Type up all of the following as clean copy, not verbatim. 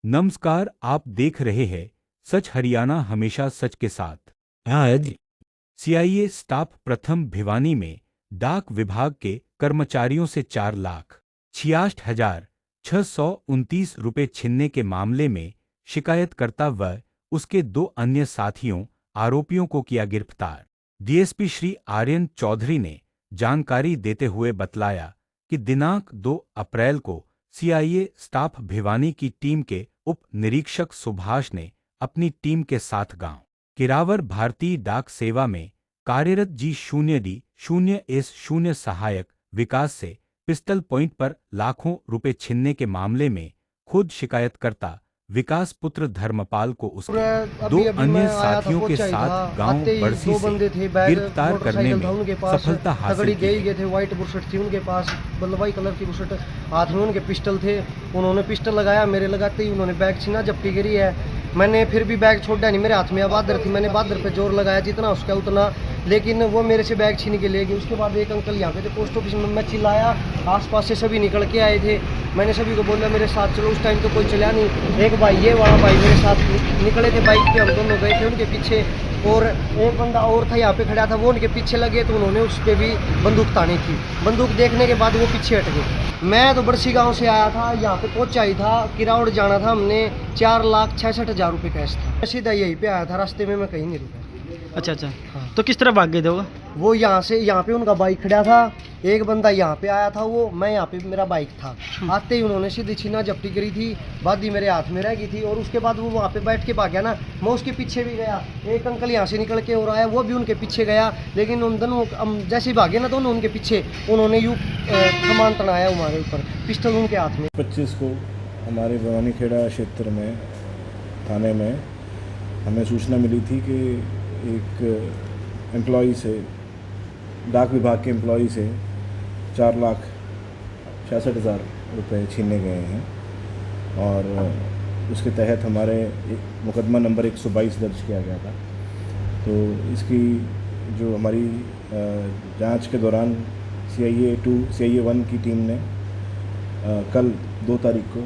नमस्कार, आप देख रहे हैं सच हरियाणा हमेशा सच के साथ। हाँ है जी। सीआईए स्टाफ प्रथम भिवानी में डाक विभाग के कर्मचारियों से 4,66,629 रुपये छीनने के मामले में शिकायतकर्ता व उसके दो अन्य साथियों आरोपियों को किया गिरफ्तार। डीएसपी श्री आर्यन चौधरी ने जानकारी देते हुए बतलाया कि दिनांक 2 अप्रैल को सीआईए स्टाफ भिवानी की टीम के उप निरीक्षक सुभाष ने अपनी टीम के साथ गांव किरावर भारतीय डाक सेवा में कार्यरत G0D0S0 सहायक विकास से पिस्टल पॉइंट पर लाखों रुपए छीनने के मामले में खुद शिकायतकर्ता विकास पुत्र धर्मपाल को उसके दो अभी अन्य मैं आया था, साथियों के पहुंचा ही था। साथ गांव आते ही बड़सी दो से बंदे थे, बैग गिरफ्तार करने मोटरसाइकिल था में उनके पास, सफलता हासिल तगड़ी की गई है। गए थे। व्हाइट बुशर्ट थी उनके पास, बलवाई कलर की बुशर्ट, हाथ में उनके पिस्टल थे। उन्होंने पिस्टल लगाया, मेरे लगाते ही उन्होंने बैग छीना, जब्ती गिरी है। मैंने फिर भी बैग छोड़ा नहीं, मेरे हाथ में बहादुर थी, मैंने बहादुर पे जोर लगाया जितना उसका उतना, लेकिन वो मेरे से बैग छीन के ले गए। उसके बाद एक अंकल यहाँ पे थे पोस्ट ऑफिस में, मैं चिल्लाया, आसपास से सभी निकल के आए थे। मैंने सभी को बोला मेरे साथ चलो, उस टाइम तो कोई चला नहीं। एक भाई ये वहाँ भाई मेरे साथ निकले थे बाइक पे, हम दोनों गए थे उनके पीछे, और एक बंदा और था यहाँ पे खड़ा था, वो उनके पीछे लगे तो उन्होंने उस पर भी बंदूक तानी थी। बंदूक देखने के बाद वो पीछे हट गए। मैं तो बड़सी गांव से आया था, यहाँ पे पहुंचा ही था, किरावड़ जाना था हमने। 4,66,000 रुपये कैश था। मैं सीधा यहीं पे आया था, रास्ते में मैं कहीं नहीं रुका। अच्छा अच्छा। हाँ। तो किस तरह भाग गए थे वो यहाँ से, यहाँ पे उनका बाइक खड़ा था, एक बंदा यहाँ पे आया था, वो मैं यहाँ पे मेरा बाइक था। आते ही उन्होंने सीधी छीना जब्ती करी थी, बादी मेरे हाथ में रह गई थी, और उसके बाद वो वहाँ पे बैठ के भाग गया ना, मैं उसके पीछे भी गया। एक अंकल यहाँ से निकल के और आया, वो भी उनके पीछे गया, लेकिन उन दोनों हम जैसे ही भागे ना दोनों उनके पीछे, उन्होंने यूँ सामान तनाया हमारे ऊपर, पिस्टल उनके हाथ में। 25 को हमारे भवानी खेड़ा क्षेत्र में थाने में हमें सूचना मिली थी कि एक एम्प्लॉई से, डाक विभाग के एम्प्लॉई से 4,66,000 रुपये छीने गए हैं, और उसके तहत हमारे मुकदमा नंबर 122 दर्ज किया गया था। तो इसकी जो हमारी जांच के दौरान CIA 2 CIA 1 की टीम ने कल 2 तारीख को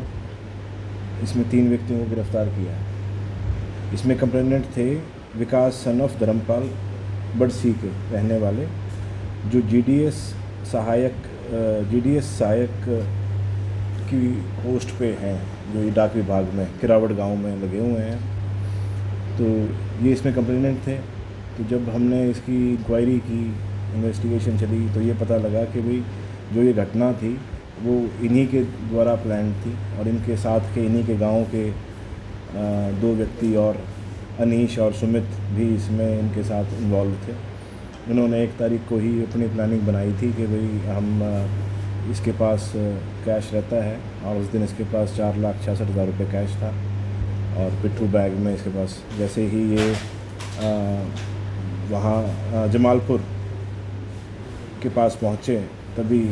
इसमें 3 व्यक्तियों को गिरफ्तार किया है। इसमें कंप्लेनेंट थे विकास सन ऑफ धर्मपाल बड़सी के रहने वाले, जो GDS सहायक की पोस्ट पे हैं, जो ये डाक विभाग में किरावड़ गांव में लगे हुए हैं। तो ये इसमें कंप्लेनेंट थे। तो जब हमने इसकी इंक्वायरी की, इन्वेस्टिगेशन चली, तो ये पता लगा कि भाई जो ये घटना थी वो इन्हीं के द्वारा प्लान थी, और इनके साथ के इन्हीं के गांव के 2 व्यक्ति और अनीश और सुमित भी इसमें इनके साथ इन्वॉल्व थे। इन्होंने 1 तारीख को ही अपनी प्लानिंग बनाई थी कि भाई हम इसके पास कैश रहता है, और उस दिन इसके पास 4,66,000 रुपये कैश था, और पिट्ठू बैग में इसके पास। जैसे ही ये वहाँ जमालपुर के पास पहुँचे, तभी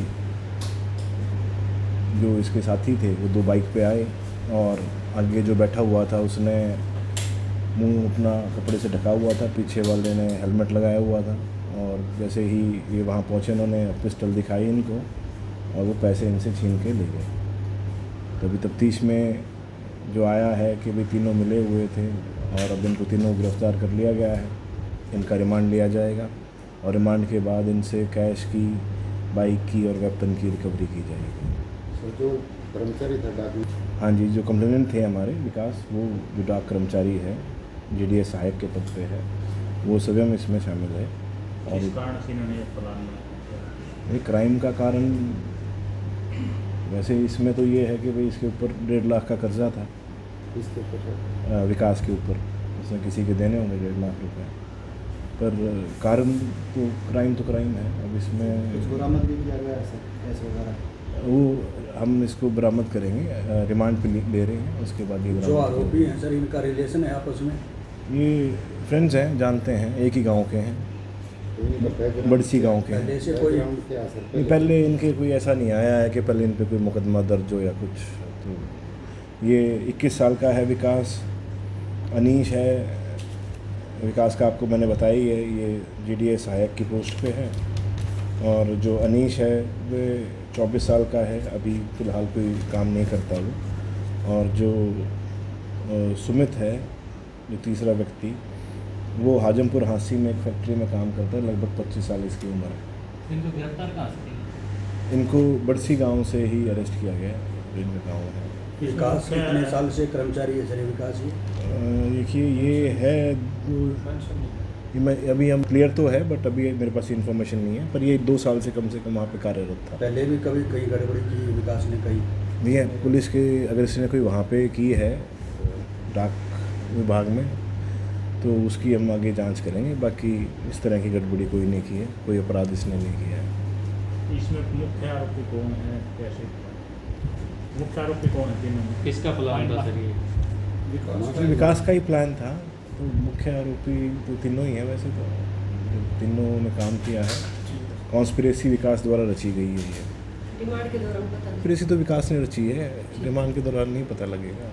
जो इसके साथी थे वो 2 बाइक पे आए, और आगे जो बैठा हुआ था उसने मुंह अपना कपड़े से ढका हुआ था, पीछे वाले ने हेलमेट लगाया हुआ था। और जैसे ही ये वहाँ पहुँचे, इन्होंने पिस्टल दिखाई इनको, और वो पैसे इनसे छीन के ले गए। तो अभी तफ्तीश में जो आया है कि भाई तीनों मिले हुए थे, और अब इनको तीनों गिरफ्तार कर लिया गया है। इनका रिमांड लिया जाएगा, और रिमांड के बाद इनसे कैश की, बाइक की और वेपन की रिकवरी की जाएगी। जो कर्मचारी था डाक, हाँ जी, जो कंप्लेनेंट थे हमारे विकास, वो जो डाक कर्मचारी है, GDS सहायक के पद पे है, वो स्वयं इसमें शामिल है। और ये क्राइम का कारण वैसे इसमें तो ये है कि भाई इसके ऊपर 1.5 लाख का कर्जा था, इसके ऊपर विकास के ऊपर। उसने किसी के देने होंगे 1.5 लाख रुपए, पर कारण तो क्राइम है। अब इसमें कुछ बरामद भी किया गया है सर, कैश वगैरह? वो हम इसको बरामद करेंगे, रिमांड पे ले रहे हैं, उसके बाद ये जो आरोपी हैं सर, इनका रिलेशन है आपस में? ये फ्रेंड्स हैं, जानते हैं, एक ही गांव के हैं, बड़सी गांव के हैं। जैसे कोई नहीं, पहले इनके कोई ऐसा नहीं आया है कि पहले इन पे कोई मुकदमा दर्ज हो या कुछ। तो ये 21 साल का है विकास। अनीश है, विकास का आपको मैंने बताया ही है, ये GDS सहायक की पोस्ट पे है। और जो अनीश है वो 24 साल का है, अभी फ़िलहाल कोई काम नहीं करता वो। और जो सुमित है जो तीसरा व्यक्ति, वो हाजमपुर हांसी में एक फैक्ट्री में काम करता है, लगभग 25 साल इसकी उम्र है। इनको गिरफ्तार कहाँ से किया? इनको बड़सी गांव से ही अरेस्ट किया गया है, जो इनका गाँव है। विकास कितने साल से कर्मचारी है सर विकास ये? देखिए ये है ये मैं अभी हम क्लियर तो है, बट अभी मेरे पास इन्फॉर्मेशन नहीं है, पर ये 2 साल से कम वहाँ पे कार्यरत था। पहले भी कभी कई गड़बड़ी की विकास ने कई? नहीं, पुलिस के अगर इसने कोई वहाँ पे की है डाक विभाग में तो उसकी हम आगे जांच करेंगे। बाकी इस तरह की गड़बड़ी कोई नहीं की है, कोई अपराध इसने नहीं किया है। इसमें मुख्य आरोपी कौन है, कैसे मुख्य आरोपी कौन है तीनों में? किसका प्लान था सर ये? विकास का ही प्लान था, तो मुख्य आरोपी तो तीनों ही हैं वैसे तो, जो तीनों ने काम किया है। कॉन्स्पिरेसी विकास द्वारा रची गई है ये। डिमांड के दौरान पता कॉन्स्पिरेसी तो विकास ने रची है, रिमांड के दौरान नहीं पता लगेगा।